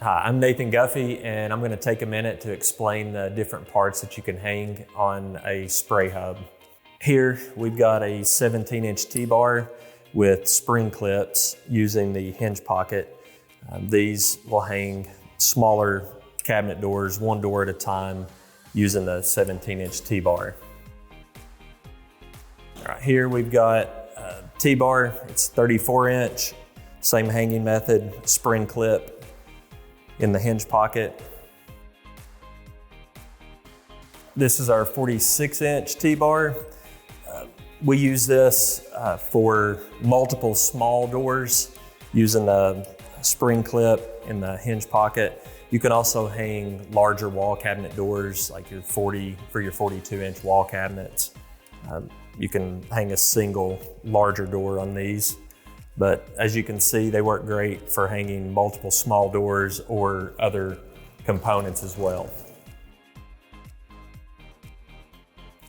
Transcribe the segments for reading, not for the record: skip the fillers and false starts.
Hi, I'm Nathan Guffey, and I'm going to take a minute to explain the different parts that you can hang on a spray hub. Here we've got a 17-inch T-bar with spring clips using the hinge pocket. These will hang smaller cabinet doors, one door at a time, using the 17-inch T-bar. All right, here we've got a T-bar. It's 34-inch, same hanging method, spring clip in the hinge pocket. This is our 46-inch T-bar. We use this for multiple small doors using the spring clip in the hinge pocket. You can also hang larger wall cabinet doors like your 42-inch wall cabinets. You can hang a single larger door on these. But as you can see, they work great for hanging multiple small doors or other components as well.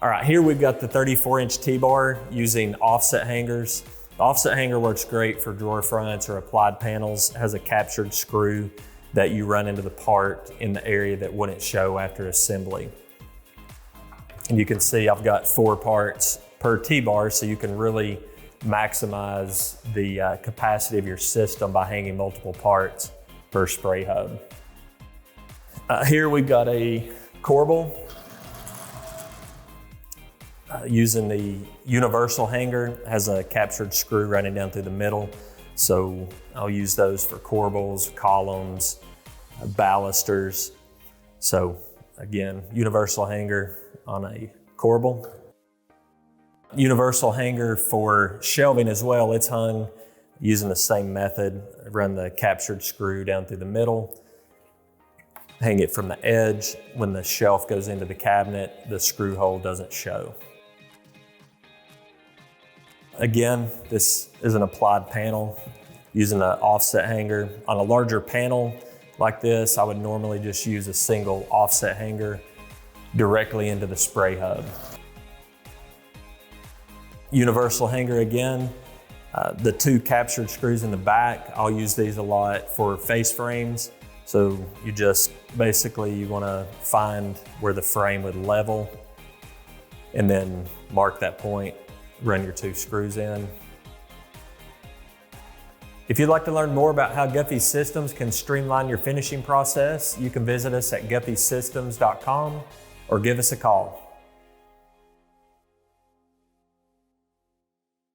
All right, here we've got the 34-inch T-bar using offset hangers. The offset hanger works great for drawer fronts or applied panels. It has a captured screw that you run into the part in the area that wouldn't show after assembly. And you can see I've got 4 parts per T-bar, so you can really maximize the capacity of your system by hanging multiple parts per spray hub. Here we've got a corbel using the universal hanger. It has a captured screw running down through the middle. So I'll use those for corbels, columns, balusters. So again, universal hanger on a corbel. Universal hanger for shelving as well. It's hung using the same method. Run the captured screw down through the middle, hang it from the edge. When the shelf goes into the cabinet, the screw hole doesn't show. Again, this is an applied panel using an offset hanger. On a larger panel like this, I would normally just use a single offset hanger directly into the spray hub. Universal hanger again, the 2 captured screws in the back, I'll use these a lot for face frames. So you just basically you want to find where the frame would level and then mark that point, run your 2 screws in. If you'd like to learn more about how Guffey Systems can streamline your finishing process, you can visit us at guffeysystems.com or give us a call.